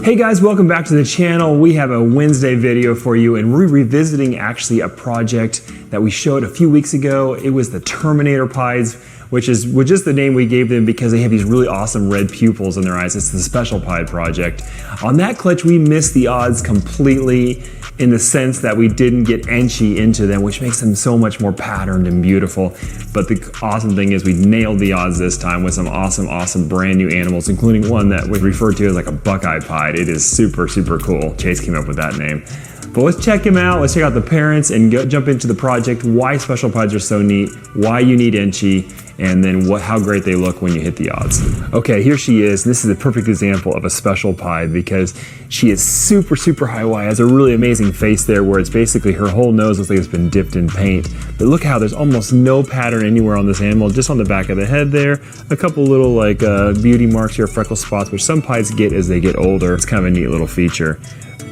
Hey guys, welcome back to the channel. We have a Wednesday video for you, and we're revisiting actually a project that we showed a few weeks ago. It was the Terminator Pieds, which is just the name we gave them because they have these really awesome red pupils in their eyes. It's the Special Pied project. On that clutch, we missed the odds completely in the sense that we didn't get Enchi into them, which makes them so much more patterned and beautiful. But the awesome thing is we nailed the odds this time with some awesome brand new animals, including one that was referred to as like a Buckeye Pied. It is super cool. Chase came up with that name. But let's check him out. Let's check out the parents and jump into the project, why Special Pieds are so neat, why you need Enchi, and then how great they look when you hit the odds. Okay, here she is. This is a perfect example of a Special Pied because she is super high white, has a really amazing face there where it's basically her whole nose looks like it's been dipped in paint. But look how there's almost no pattern anywhere on this animal, just on the back of the head there. A couple little like beauty marks here, freckle spots, which some pieds get as they get older. It's kind of a neat little feature.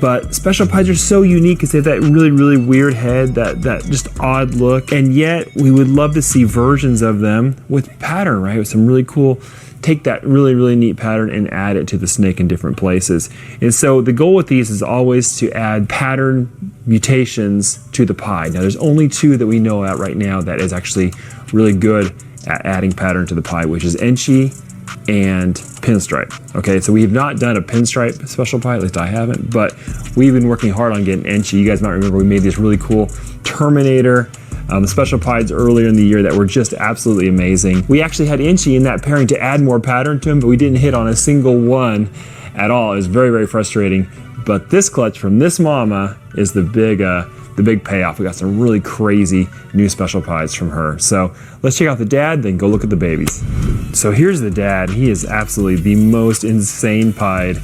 But Special Pieds are so unique because they have that really weird head, that just odd look, and yet we would love to see versions of them with pattern, right? With some really cool, take that really neat pattern and add it to the snake in different places. And so the goal with these is always to add pattern mutations to the pied. Now there's only two that we know at right now that is actually really good at adding pattern to the pied, which is Enchi and Pinstripe. Okay, so we have not done a Pinstripe Special Pied, at least I haven't, but we've been working hard on getting Enchi. You guys might remember we made this really cool Terminator Special Pieds earlier in the year that were just absolutely amazing. We actually had Enchi in that pairing to add more pattern to him, but we didn't hit on a single one at all. It was very frustrating. But this clutch from this mama is the big payoff. We got some really crazy new Special Pieds from her. So let's check out the dad, then go look at the babies. So here's the dad. He is absolutely the most insane pied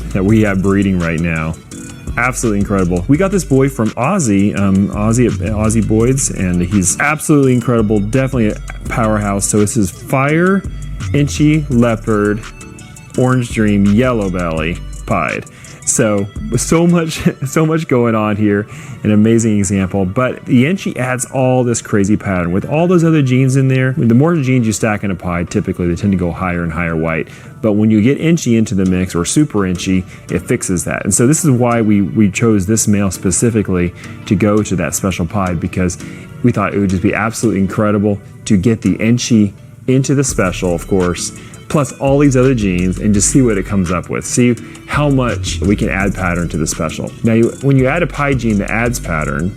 that we have breeding right now. Absolutely incredible. We got this boy from Aussie Boyds, and he's absolutely incredible. Definitely a powerhouse. So this is Fire, Enchi, Leopard, Orange Dream, Yellow Belly Pied. So much going on here, an amazing example, but the Enchi adds all this crazy pattern. With all those other genes in there, the more genes you stack in a pied, typically they tend to go higher and higher white. But when you get Enchi into the mix, or Super Enchi, it fixes that. And so this is why we chose this male specifically to go to that Special Pied, because we thought it would just be absolutely incredible to get the Enchi into the special, of course, plus all these other genes, and just see what it comes up with. See how much we can add pattern to the special. Now, when you add a pied gene that adds pattern,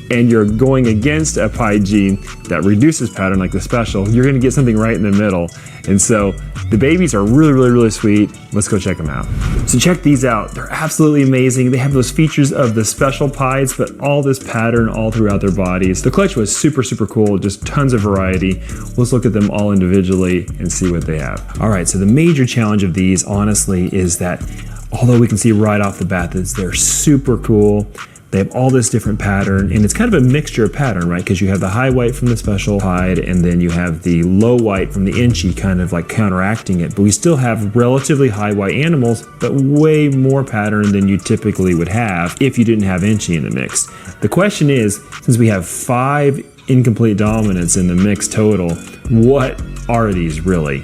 and you're going against a pied gene that reduces pattern like the special, you're gonna get something right in the middle. And so the babies are really sweet. Let's go check them out. So check these out. They're absolutely amazing. They have those features of the Special Pieds, but all this pattern all throughout their bodies. The clutch was super cool, just tons of variety. Let's look at them all individually and see what they have. All right, so the major challenge of these, honestly, is that although we can see right off the bat that they're super cool, they have all this different pattern, and it's kind of a mixture of pattern, right? Because you have the high white from the Special Pied, and then you have the low white from the Enchi kind of like counteracting it. But we still have relatively high white animals, but way more pattern than you typically would have if you didn't have Enchi in the mix. The question is, since we have 5 incomplete dominants in the mix total, what are these really?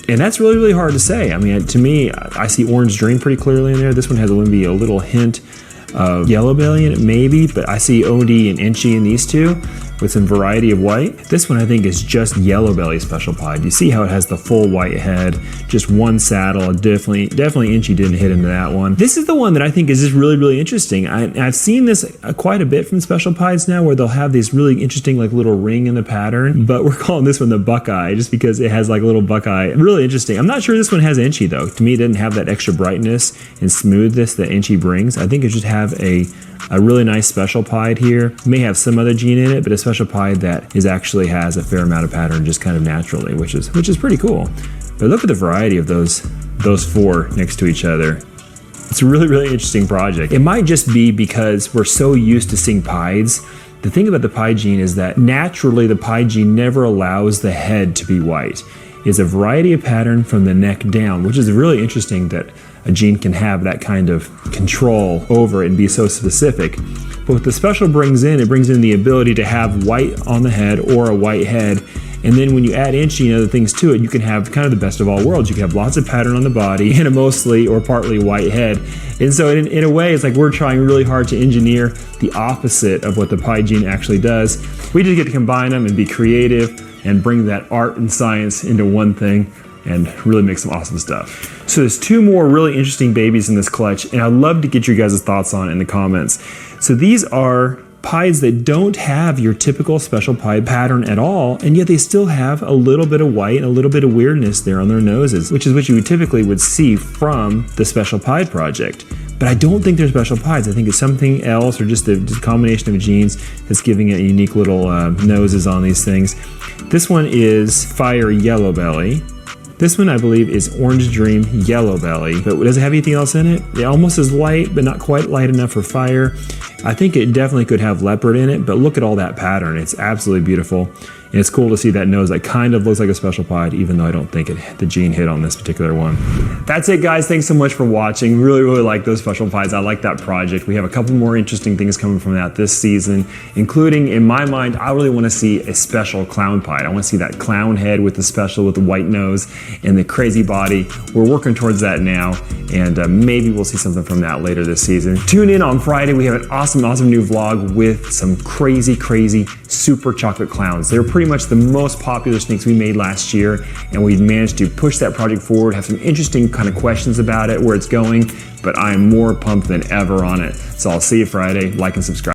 And that's really hard to say. I mean, to me, I see Orange Dream pretty clearly in there. This one has maybe a little hint of Yellow Belly in it, maybe, but I see OD and Enchi in these two with some variety of white. This one I think is just Yellow Belly Special Pied. You see how it has the full white head, just one saddle. Definitely Enchi didn't hit into that one. This is the one that I think is just really interesting. I've seen this quite a bit from Special Pieds now, where they'll have this really interesting like little ring in the pattern, but we're calling this one the Buckeye just because it has like a little Buckeye. Really interesting. I'm not sure this one has Enchi though. To me, it didn't have that extra brightness and smoothness that Enchi brings. I think it just have a really nice Special Pied here. It may have some other gene in it, but a Special Pied that actually has a fair amount of pattern just kind of naturally, which is pretty cool. But look at the variety of those 4 next to each other. It's a really interesting project. It might just be because we're so used to seeing pieds. The thing about the pied gene is that naturally the pied gene never allows the head to be white. It's a variety of pattern from the neck down, which is really interesting that a gene can have that kind of control over it and be so specific. But what the special brings in, it brings in the ability to have white on the head or a white head And then when you add inching and other things to it, you can have kind of the best of all worlds. You can have lots of pattern on the body and a mostly or partly white head. And so in a way, it's like we're trying really hard to engineer the opposite of what the Pied gene actually does. We just get to combine them and be creative and bring that art and science into one thing and really make some awesome stuff. So there's two more really interesting babies in this clutch, and I'd love to get your guys' thoughts on it in the comments. So these are Pieds that don't have your typical special pied pattern at all, and yet they still have a little bit of white and a little bit of weirdness there on their noses, which is what you typically would see from the Special Pied project. But I don't think they're special pieds. I think it's something else, or just a combination of genes that's giving it unique little noses on these things. This one is Fire Yellow Belly. This one, I believe, is Orange Dream Yellow Belly. But does it have anything else in it? It almost is light, but not quite light enough for fire. I think it definitely could have leopard in it, but look at all that pattern. It's absolutely beautiful. And it's cool to see that nose that kind of looks like a special pied, even though I don't think the gene hit on this particular one. That's it, guys. Thanks so much for watching. Really, really like those special pieds. I like that project. We have a couple more interesting things coming from that this season, including, in my mind, I really want to see a special clown pied. I want to see that clown head with the special, with the white nose and the crazy body. We're working towards that now, and maybe we'll see something from that later this season. Tune in on Friday. We have an awesome new vlog with some crazy super chocolate clowns. They're pretty much the most popular snakes we made last year, and we've managed to push that project forward, have some interesting kind of questions about it, where it's going, but I am more pumped than ever on it. So I'll see you Friday. Like and subscribe.